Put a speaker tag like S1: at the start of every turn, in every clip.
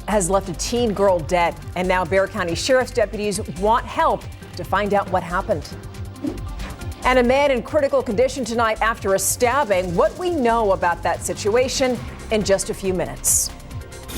S1: has left a teen girl dead, and now Bexar County Sheriff's deputies want help to find out what happened. And a man in critical condition tonight after a stabbing. What we know about that situation in just a few minutes.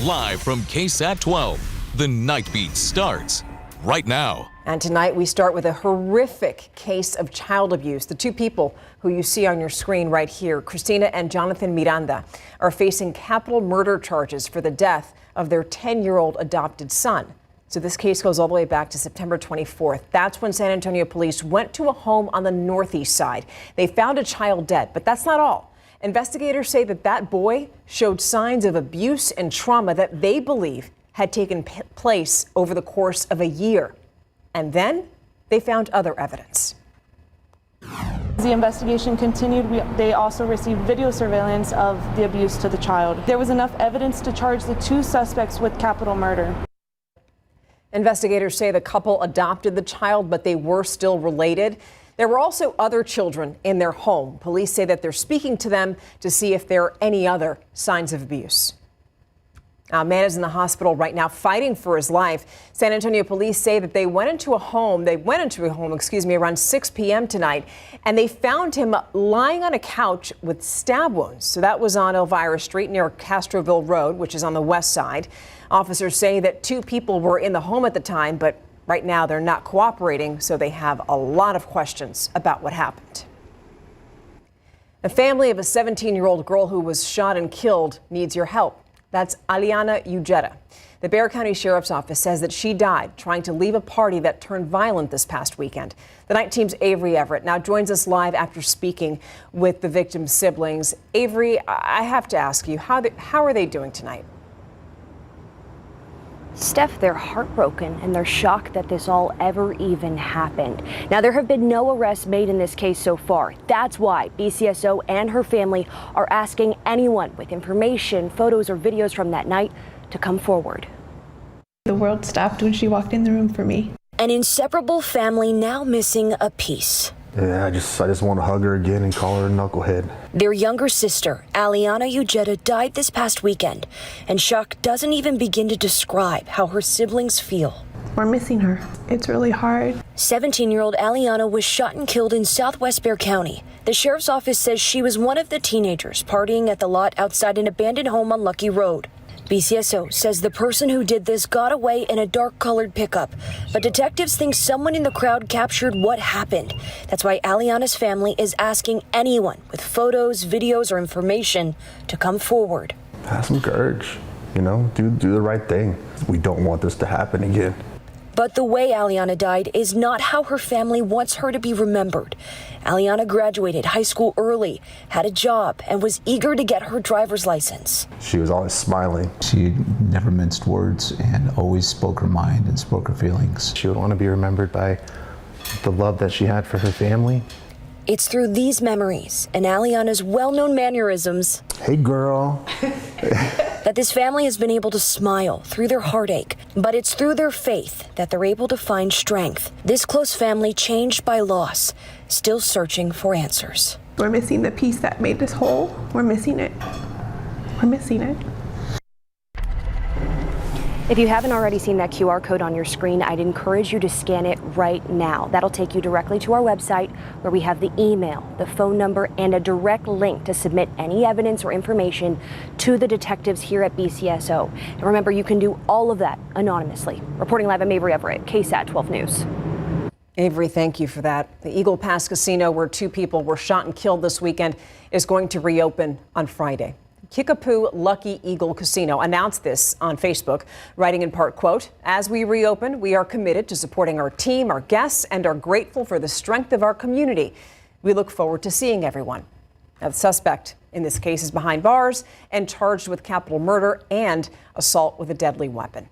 S2: Live from KSAT 12, the Nightbeat starts right now.
S1: And tonight we start with a horrific case of child abuse. The two people who you see on your screen right here, Christina and Jonathan Miranda, are facing capital murder charges for the death of their 10-year-old adopted son. So this case goes all the way back to September 24th. That's when San Antonio police went to a home on the northeast side. They found a child dead, but that's not all. Investigators say that boy showed signs of abuse and trauma that they believe had taken place over the course of a year. And then they found other evidence.
S3: As the investigation continued, they also received video surveillance of the abuse to the child. There was enough evidence to charge the two suspects with capital murder.
S1: Investigators say the couple adopted the child, but they were still related. There were also other children in their home. Police say that they're speaking to them to see if there are any other signs of abuse. A man is in the hospital right now fighting for his life. San Antonio police say that they went into a home, around 6 p.m. tonight, and they found him lying on a couch with stab wounds. So that was on Elvira Street near Castroville Road, which is on the west side. Officers say that two people were in the home at the time, but right now they're not cooperating, so they have a lot of questions about what happened. The family of a 17-year-old girl who was shot and killed needs your help. That's Aliana Ujeda. The Bexar County Sheriff's Office says that she died trying to leave a party that turned violent this past weekend. The night team's Avery Everett now joins us live after speaking with the victim's siblings. Avery, I have to ask you, how are they doing tonight?
S4: Steph, they're heartbroken and they're shocked that this all ever even happened. Now, there have been no arrests made in this case so far. That's why BCSO and her family are asking anyone with information, photos or videos from that night to come forward.
S5: The world stopped when she walked in the room for me.
S4: An inseparable family now missing a piece.
S6: Yeah, I just want to hug her again and call her a knucklehead.
S4: Their younger sister, Aliana Ujeda, died this past weekend, and shock doesn't even begin to describe how her siblings feel.
S5: We're missing her. It's really hard.
S4: 17-year-old Aliana was shot and killed in southwest Bexar County. The sheriff's office says she was one of the teenagers partying at the lot outside an abandoned home on Lucky Road. BCSO says the person who did this got away in a dark-colored pickup, but detectives think someone in the crowd captured what happened. That's why Aliana's family is asking anyone with photos, videos, or information to come forward.
S6: Have some courage, do the right thing. We don't want this to happen again.
S4: But the way Aliana died is not how her family wants her to be remembered. Aliana graduated high school early, had a job, and was eager to get her driver's license.
S6: She was always smiling.
S7: She never minced words and always spoke her mind and spoke her feelings.
S6: She would want to be remembered by the love that she had for her family.
S4: It's through these memories and Aliana's well-known mannerisms,
S6: hey girl,
S4: that this family has been able to smile through their heartache. But it's through their faith that they're able to find strength. This close family changed by loss, still searching for answers.
S5: We're missing the piece that made us whole. We're missing it. We're missing it.
S4: If you haven't already seen that QR code on your screen, I'd encourage you to scan it right now. That'll take you directly to our website where we have the email, the phone number, and a direct link to submit any evidence or information to the detectives here at BCSO. And remember, you can do all of that anonymously. Reporting live, I'm Avery Everett, KSAT 12 News.
S1: Avery, thank you for that. The Eagle Pass Casino, where two people were shot and killed this weekend, is going to reopen on Friday. Kickapoo Lucky Eagle Casino announced this on Facebook, writing in part, quote, "As we reopen, we are committed to supporting our team, our guests, and are grateful for the strength of our community. We look forward to seeing everyone." Now, the suspect in this case is behind bars and charged with capital murder and assault with a deadly weapon.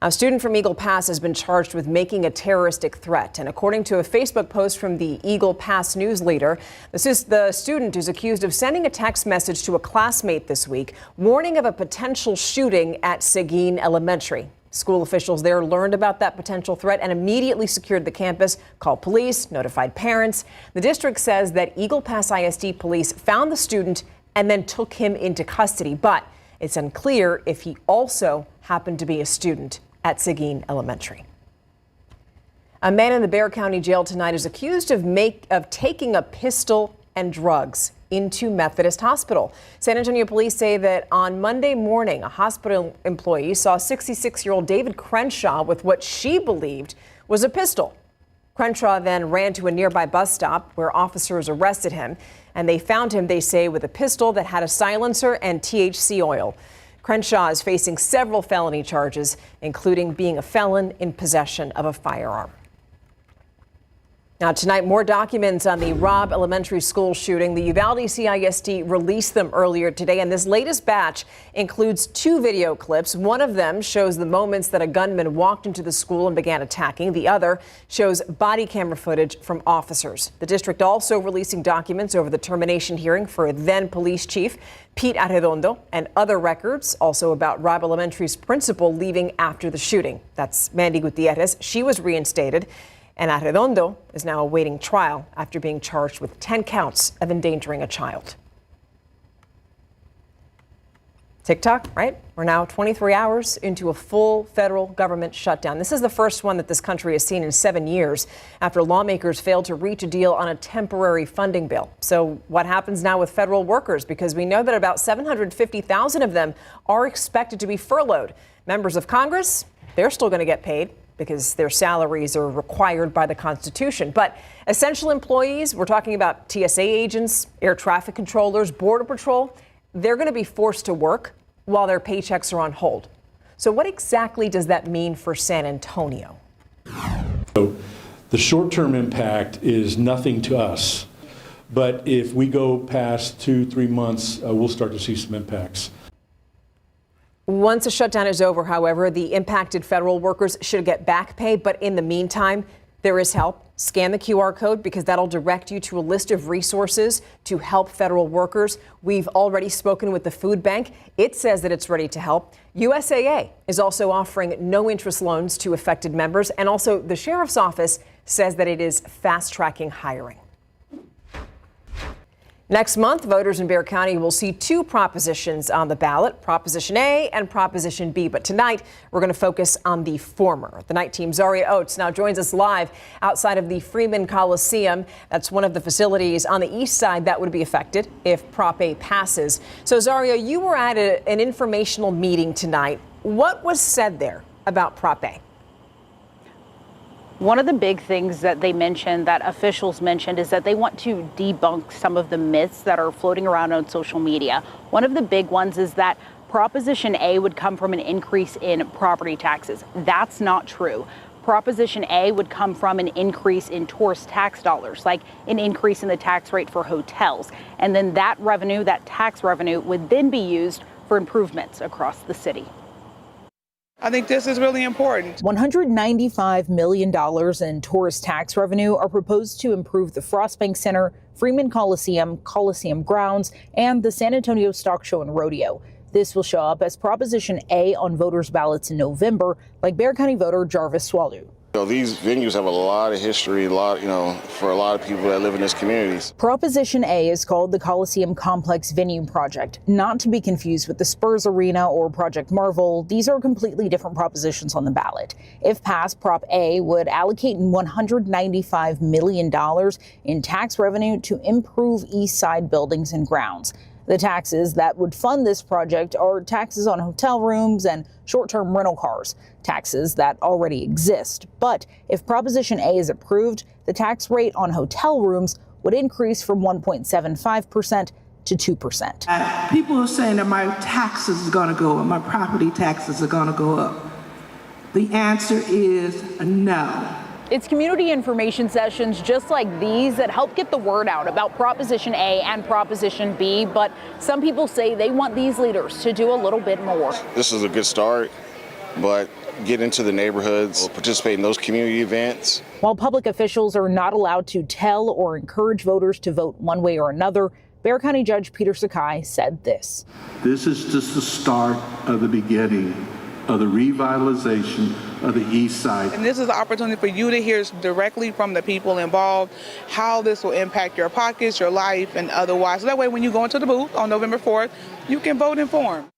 S1: A student from Eagle Pass has been charged with making a terroristic threat. And according to a Facebook post from the Eagle Pass news leader, this is the student who's accused of sending a text message to a classmate this week, warning of a potential shooting at Seguin Elementary. School officials there learned about that potential threat and immediately secured the campus, called police, notified parents. The district says that Eagle Pass ISD police found the student and then took him into custody. But It's unclear if he also happened to be a student at Seguin Elementary. A man in the Bexar County Jail tonight is accused of taking a pistol and drugs into Methodist Hospital. San Antonio police say that on Monday morning, a hospital employee saw 66-year-old David Crenshaw with what she believed was a pistol. Crenshaw then ran to a nearby bus stop where officers arrested him, and they found him, they say, with a pistol that had a silencer and THC oil. Crenshaw is facing several felony charges, including being a felon in possession of a firearm. Now tonight, more documents on the Robb Elementary School shooting. The Uvalde CISD released them earlier today, and this latest batch includes 2 video clips. One of them shows the moments that a gunman walked into the school and began attacking. The other shows body camera footage from officers. The district also releasing documents over the termination hearing for then police chief Pete Arredondo, and other records also about Robb Elementary's principal leaving after the shooting. That's Mandy Gutierrez. She was reinstated. And Arredondo is now awaiting trial after being charged with 10 counts of endangering a child. TikTok, right? We're now 23 hours into a full federal government shutdown. This is the first one that this country has seen in 7 years after lawmakers failed to reach a deal on a temporary funding bill. So what happens now with federal workers? Because we know that about 750,000 of them are expected to be furloughed. Members of Congress, they're still going to get paid because their salaries are required by the Constitution. But essential employees, we're talking about TSA agents, air traffic controllers, Border Patrol, they're going to be forced to work while their paychecks are on hold. So what exactly does that mean for San Antonio?
S8: So the short-term impact is nothing to us. But if we go past 2-3 months, we'll start to see some impacts.
S1: Once the shutdown is over, however, the impacted federal workers should get back pay. But in the meantime, there is help. Scan the QR code because that'll direct you to a list of resources to help federal workers. We've already spoken with the food bank. It says that it's ready to help. USAA is also offering no interest loans to affected members. And also the sheriff's office says that it is fast tracking hiring. Next month, voters in Bexar County will see 2 propositions on the ballot, Proposition A and Proposition B. But tonight, we're going to focus on the former. The night team Zaria Oates now joins us live outside of the Freeman Coliseum. That's one of the facilities on the east side that would be affected if Prop A passes. So, Zaria, you were at an informational meeting tonight. What was said there about Prop A?
S9: One of the big things that they mentioned, that officials mentioned, is that they want to debunk some of the myths that are floating around on social media. One of the big ones is that Proposition A would come from an increase in property taxes. That's not true. Proposition A would come from an increase in tourist tax dollars, like an increase in the tax rate for hotels. And then that revenue, that tax revenue, would then be used for improvements across the city.
S10: I think this is really important.
S11: $195 million in tourist tax revenue are proposed to improve the Frostbank Center, Freeman Coliseum, Coliseum grounds, and the San Antonio Stock Show and Rodeo. This will show up as Proposition A on voters' ballots in November, like Bexar County voter Jarvis Swallow.
S12: These venues have a lot of history, for a lot of people that live in these communities.
S11: Proposition A is called the Coliseum Complex Venue Project, not to be confused with the Spurs Arena or Project Marvel. These are completely different propositions on the ballot. If passed, Prop A would allocate $195 million in tax revenue to improve East Side buildings and grounds. The taxes that would fund this project are taxes on hotel rooms and short-term rental cars, taxes that already exist. But if Proposition A is approved, the tax rate on hotel rooms would increase from 1.75% to 2%.
S10: People are saying that my taxes are going to go up, my property taxes are going to go up. The answer is no.
S9: It's community information sessions just like these that help get the word out about Proposition A and Proposition B, but some people say they want these leaders to do a little bit more.
S12: This is a good start, but get into the neighborhoods, participate in those community events.
S11: While public officials are not allowed to tell or encourage voters to vote one way or another, Bexar County Judge Peter Sakai said this.
S13: This is just the start of the beginning of the revitalization of the East Side.
S10: And this is an opportunity for you to hear directly from the people involved how this will impact your pockets, your life, and otherwise. So that way when you go into the booth on November 4th, you can vote informed.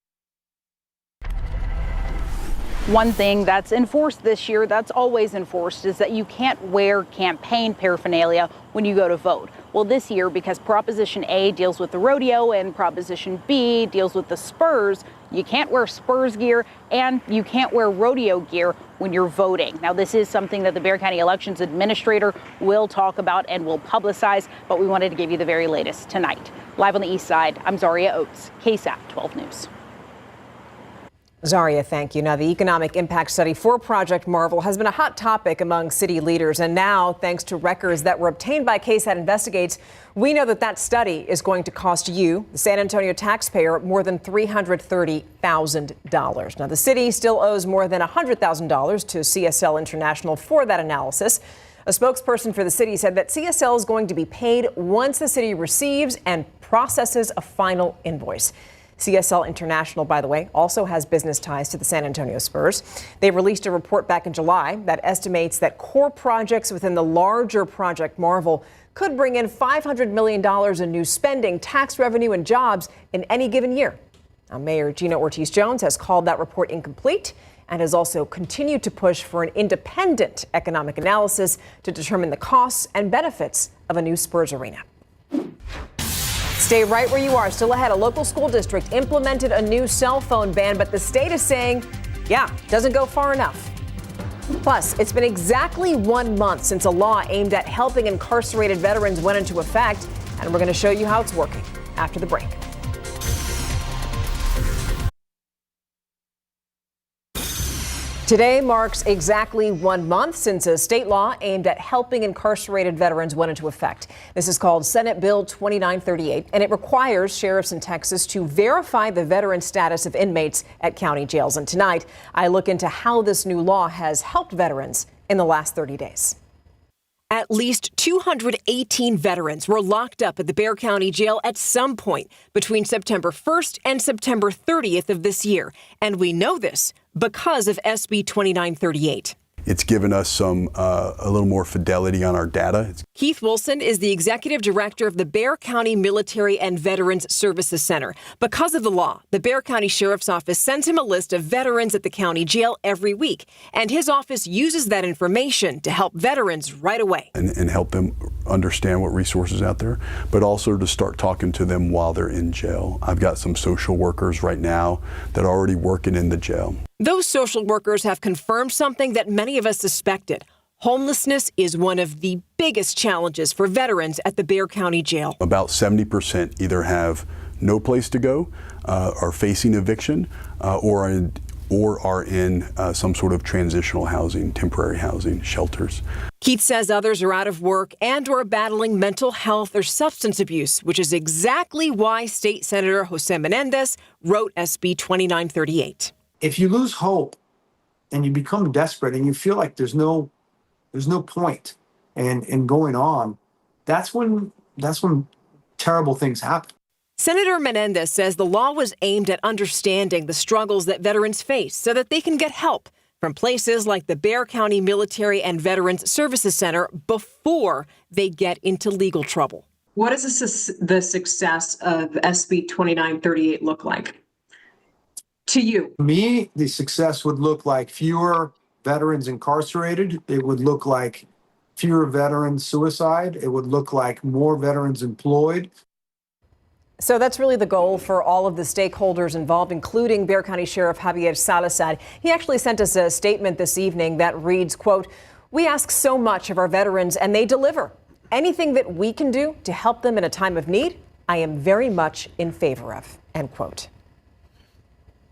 S9: One thing that's enforced this year, that's always enforced, is that you can't wear campaign paraphernalia when you go to vote. Well, this year, because Proposition A deals with the rodeo and Proposition B deals with the Spurs, you can't wear Spurs gear and you can't wear rodeo gear when you're voting. Now, this is something that the Bexar County Elections Administrator will talk about and will publicize, but we wanted to give you the very latest tonight. Live on the East Side, I'm Zaria Oates, KSAT 12 News.
S1: Zaria, thank you. Now, the economic impact study for Project Marvel has been a hot topic among city leaders. And now, thanks to records that were obtained by KSAT Investigates, we know that that study is going to cost you, the San Antonio taxpayer, more than $330,000. Now, the city still owes more than $100,000 to CSL International for that analysis. A spokesperson for the city said that CSL is going to be paid once the city receives and processes a final invoice. CSL International, by the way, also has business ties to the San Antonio Spurs. They released a report back in July that estimates that core projects within the larger Project Marvel could bring in $500 million in new spending, tax revenue, and jobs in any given year. Now, Mayor Gina Ortiz-Jones has called that report incomplete and has also continued to push for an independent economic analysis to determine the costs and benefits of a new Spurs arena. Stay right where you are. Still ahead, a local school district implemented a new cell phone ban, but the state is saying, doesn't go far enough. Plus, it's been exactly 1 month since a law aimed at helping incarcerated veterans went into effect, and we're going to show you how it's working after the break. Today marks exactly 1 month since a state law aimed at helping incarcerated veterans went into effect. This is called Senate Bill 2938, and it requires sheriffs in Texas to verify the veteran status of inmates at county jails. And tonight, I look into how this new law has helped veterans in the last 30 days. At least 218 veterans were locked up at the Bexar County Jail at some point between September 1st and September 30th of this year. And we know this because of SB 2938.
S14: It's given us a little more fidelity on our data.
S1: Keith Wilson is the executive director of the Bexar County Military and Veterans Services Center. Because of the law, the Bexar County Sheriff's Office sends him a list of veterans at the county jail every week, and his office uses that information to help veterans right away.
S14: And help them understand what resources out there, but also to start talking to them while they're in jail. I've got some social workers right now that are already working in the jail.
S1: Those social workers have confirmed something that many of us suspected. Homelessness is one of the biggest challenges for veterans at the Bexar County Jail.
S14: About 70% either have no place to go, are facing eviction, or are in some sort of transitional housing, temporary housing, shelters.
S1: Keith says others are out of work and or battling mental health or substance abuse, which is exactly why State Senator Jose Menendez wrote SB 2938.
S15: If you lose hope and you become desperate and you feel like there's no point in going on, that's when terrible things happen.
S1: Senator Menendez says the law was aimed at understanding the struggles that veterans face so that they can get help from places like the Bexar County Military and Veterans Services Center before they get into legal trouble.
S16: What does the success of SB 2938 look like to you?
S15: To me, the success would look like fewer veterans incarcerated. It would look like fewer veterans suicide. It would look like more veterans employed.
S1: So that's really the goal for all of the stakeholders involved, including Bexar County Sheriff Javier Salazar. He actually sent us a statement this evening that reads, quote, "We ask so much of our veterans and they deliver. Anything that we can do to help them in a time of need, I am very much in favor of," end quote.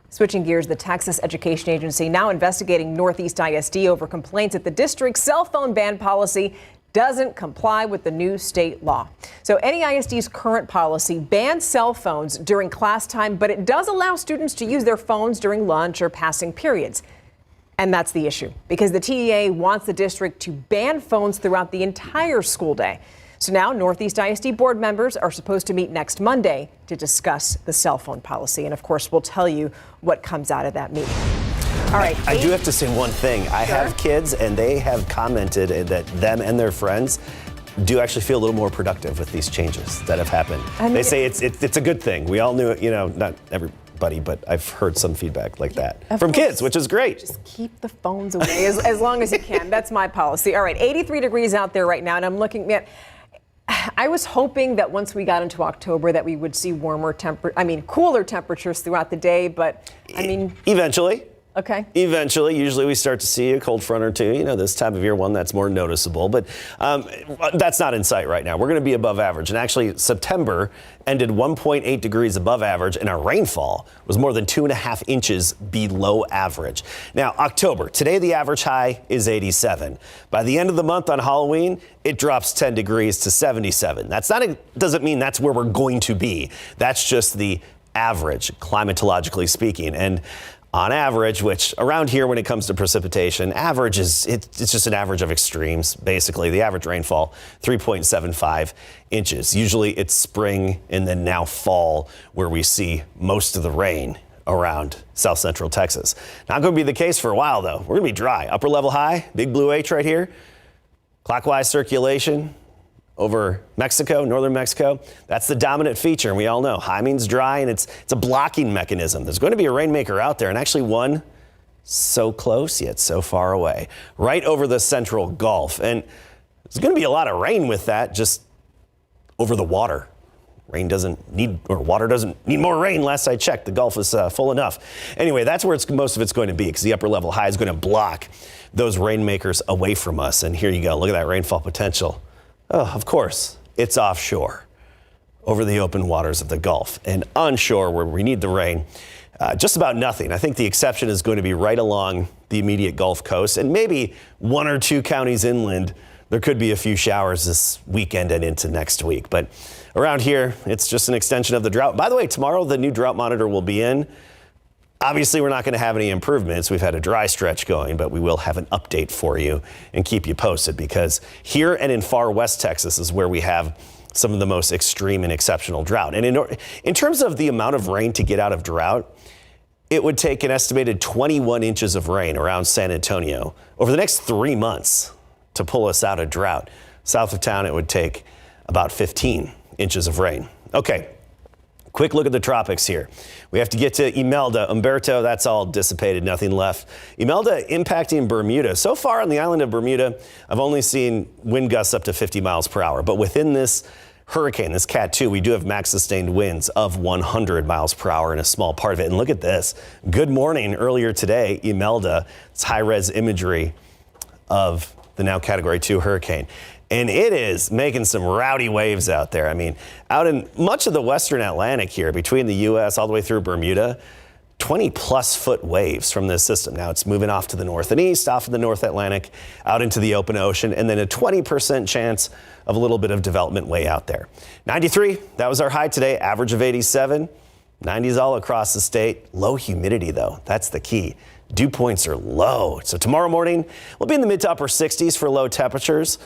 S1: Switching gears, the Texas Education Agency now investigating Northeast ISD over complaints that the district's cell phone ban policy doesn't comply with the new state law. So NEISD's current policy bans cell phones during class time, but it does allow students to use their phones during lunch or passing periods. And that's the issue, because the TEA wants the district to ban phones throughout the entire school day. So now Northeast ISD board members are supposed to meet next Monday to discuss the cell phone policy. And of course, we'll tell you what comes out of that meeting. All right.
S17: I do have to say one thing. I have kids, and they have commented that them and their friends do actually feel a little more productive with these changes that have happened. They say it's a good thing. We all knew it, not buddy, but I've heard some feedback like that from kids, which is great.
S1: Just keep the phones away as long as you can. That's my policy. All right, 83 degrees out there right now, and I'm looking at. I was hoping that once we got into October that we would see cooler temperatures throughout the day, but
S17: eventually.
S1: Okay.
S17: Eventually, usually we start to see a cold front or two, this time of year, one that's more noticeable, but that's not in sight right now. We're going to be above average. And actually, September ended 1.8 degrees above average, and our rainfall was more than 2.5 inches below average. Now, October, today the average high is 87. By the end of the month on Halloween, it drops 10 degrees to 77. Doesn't mean that's where we're going to be. That's just the average, climatologically speaking. And on average, which around here when it comes to precipitation, average it's just an average of extremes, basically. The average rainfall, 3.75 inches. Usually it's spring and then now fall where we see most of the rain around south central Texas. Not going to be the case for a while, though. We're going to be dry. Upper level high, big blue H right here. Clockwise circulation over Mexico, northern Mexico. That's the dominant feature, and we all know high means dry, and it's a blocking mechanism. There's going to be a rainmaker out there, and actually one so close yet so far away, right over the central Gulf. And there's going to be a lot of rain with that, just over the water. Water doesn't need more rain. Last I checked, the Gulf is full enough. Anyway, that's where most of it's going to be, because the upper level high is going to block those rainmakers away from us. And here you go. Look at that rainfall potential. Oh, of course, it's offshore over the open waters of the Gulf, and onshore where we need the rain, just about nothing. I think the exception is going to be right along the immediate Gulf Coast, and maybe one or two counties inland. There could be a few showers this weekend and into next week, but around here, it's just an extension of the drought. By the way, tomorrow the new drought monitor will be in. Obviously, we're not going to have any improvements. We've had a dry stretch going, but we will have an update for you and keep you posted, because here and in far west Texas is where we have some of the most extreme and exceptional drought. And in terms of the amount of rain to get out of drought, it would take an estimated 21 inches of rain around San Antonio over the next 3 months to pull us out of drought. South of town, it would take about 15 inches of rain. Okay. Quick look at the tropics here. We have to get to Imelda. Umberto, that's all dissipated, nothing left. Imelda impacting Bermuda. So far on the island of Bermuda, I've only seen wind gusts up to 50 miles per hour. But within this hurricane, this Cat 2, we do have max sustained winds of 100 miles per hour in a small part of it. And look at this. Good morning earlier today, Imelda. It's high-res imagery of the now Category 2 hurricane. And it is making some rowdy waves out there. I mean, out in much of the western Atlantic here, between the U.S. all the way through Bermuda, 20-plus foot waves from this system. Now it's moving off to the north and east, off of the North Atlantic, out into the open ocean, and then a 20% chance of a little bit of development way out there. 93, that was our high today, average of 87. 90s all across the state. Low humidity, though. That's the key. Dew points are low. So tomorrow morning, we'll be in the mid to upper 60s for low temperatures.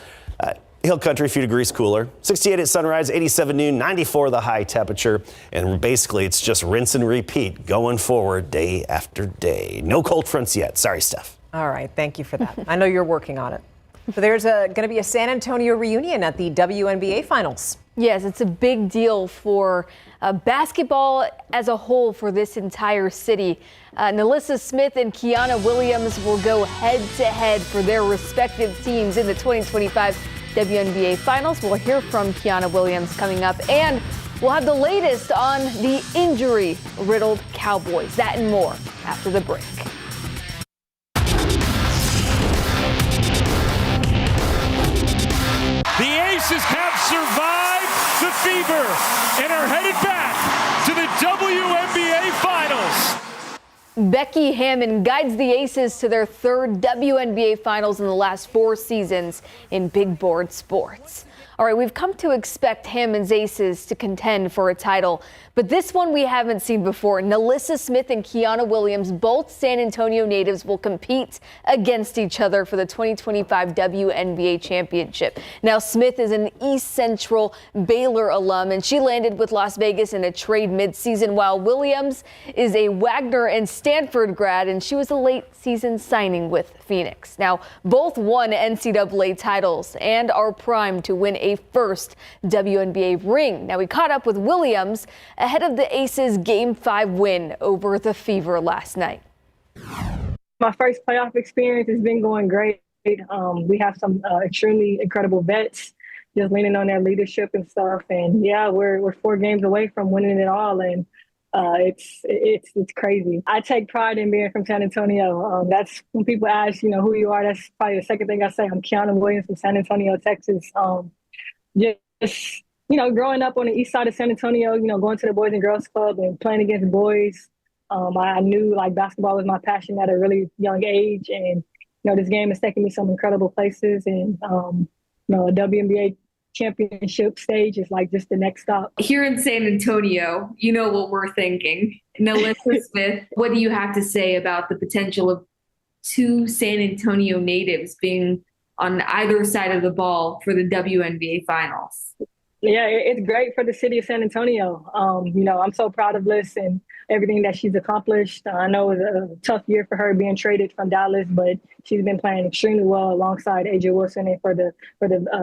S17: Hill country, a few degrees cooler. 68 at sunrise, 87 noon, 94 the high temperature. And basically, it's just rinse and repeat going forward day after day. No cold fronts yet. Sorry, Steph.
S1: All right. Thank you for that. I know you're working on it. So there's going to be a San Antonio reunion at the WNBA finals.
S18: Yes, it's a big deal for basketball as a whole for this entire city. Nalissa Smith and Kiana Williams will go head-to-head for their respective teams in the 2025 WNBA Finals. We'll hear from Kiana Williams coming up, and we'll have the latest on the injury-riddled Cowboys. That and more after the break.
S19: The Aces have survived the fever and are headed back to the WNBA Finals.
S18: Becky Hammon guides the Aces to their third WNBA Finals in the last 4 seasons in big board sports. All right, we've come to expect Hammon's Aces to contend for a title, but this one we haven't seen before. Nalissa Smith and Kiana Williams, both San Antonio natives, will compete against each other for the 2025 WNBA Championship. Now, Smith is an East Central Baylor alum, and she landed with Las Vegas in a trade midseason, while Williams is a Wagner and Stanford grad, and she was a late season signing with Phoenix. Now, both won NCAA titles and are primed to win win a first WNBA ring. Now, we caught up with Williams ahead of the Aces Game 5 win over the Fever last night.
S20: My first playoff experience has been going great. We have some extremely incredible vets, just leaning on their leadership and stuff. And yeah, we're 4 games away from winning it all, and it's crazy. I take pride in being from San Antonio. That's when people ask, who you are. That's probably the second thing I say. I'm Kiana Williams from San Antonio, Texas. Just growing up on the east side of San Antonio, going to the Boys and Girls Club and playing against boys. I knew basketball was my passion at a really young age, and this game has taken me some incredible places, and a WNBA championship stage is just the next stop.
S21: Here in San Antonio, you know what we're thinking. Nalissa Smith, what do you have to say about the potential of 2 San Antonio natives being on either side of the ball for the WNBA finals?
S20: Yeah, it's great for the city of San Antonio. I'm so proud of Liz and everything that she's accomplished. I know it was a tough year for her being traded from Dallas, but she's been playing extremely well alongside AJ Wilson and for the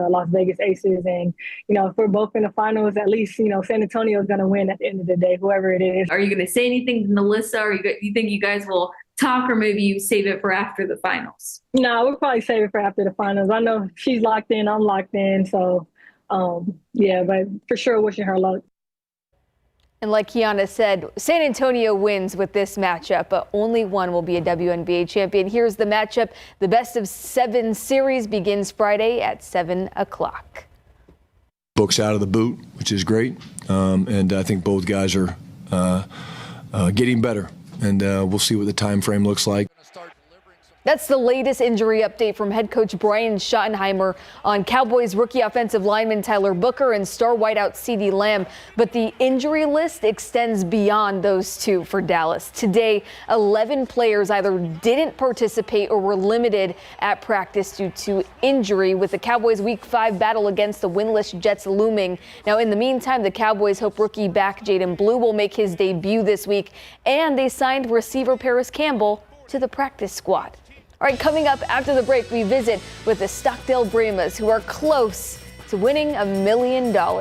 S20: Las Vegas Aces. And, if we're both in the finals, at least, San Antonio is going to win at the end of the day, whoever it is.
S21: Are you going to say anything to Nalissa, or you think you guys will talk, or maybe you save it for after the finals?
S20: No, we'll probably save it for after the finals. I know she's locked in, I'm locked in, so yeah, but for sure wishing her luck.
S18: And like Kiana said, San Antonio wins with this matchup, but only one will be a WNBA champion. Here's the matchup. The best of 7 series begins Friday at 7 o'clock.
S22: Books out of the boot, which is great. And I think both guys are getting better. And we'll see what the time frame looks like.
S18: That's the latest injury update from head coach Brian Schottenheimer on Cowboys rookie offensive lineman Tyler Booker and star wideout CeeDee Lamb. But the injury list extends beyond those 2 for Dallas. Today, 11 players either didn't participate or were limited at practice due to injury, with the Cowboys' Week 5 battle against the winless Jets looming. Now, in the meantime, the Cowboys hope rookie back Jaden Blue will make his debut this week, and they signed receiver Paris Campbell to the practice squad. All right, coming up after the break, we visit with the Stockdale Bremas, who are close to winning $1 million.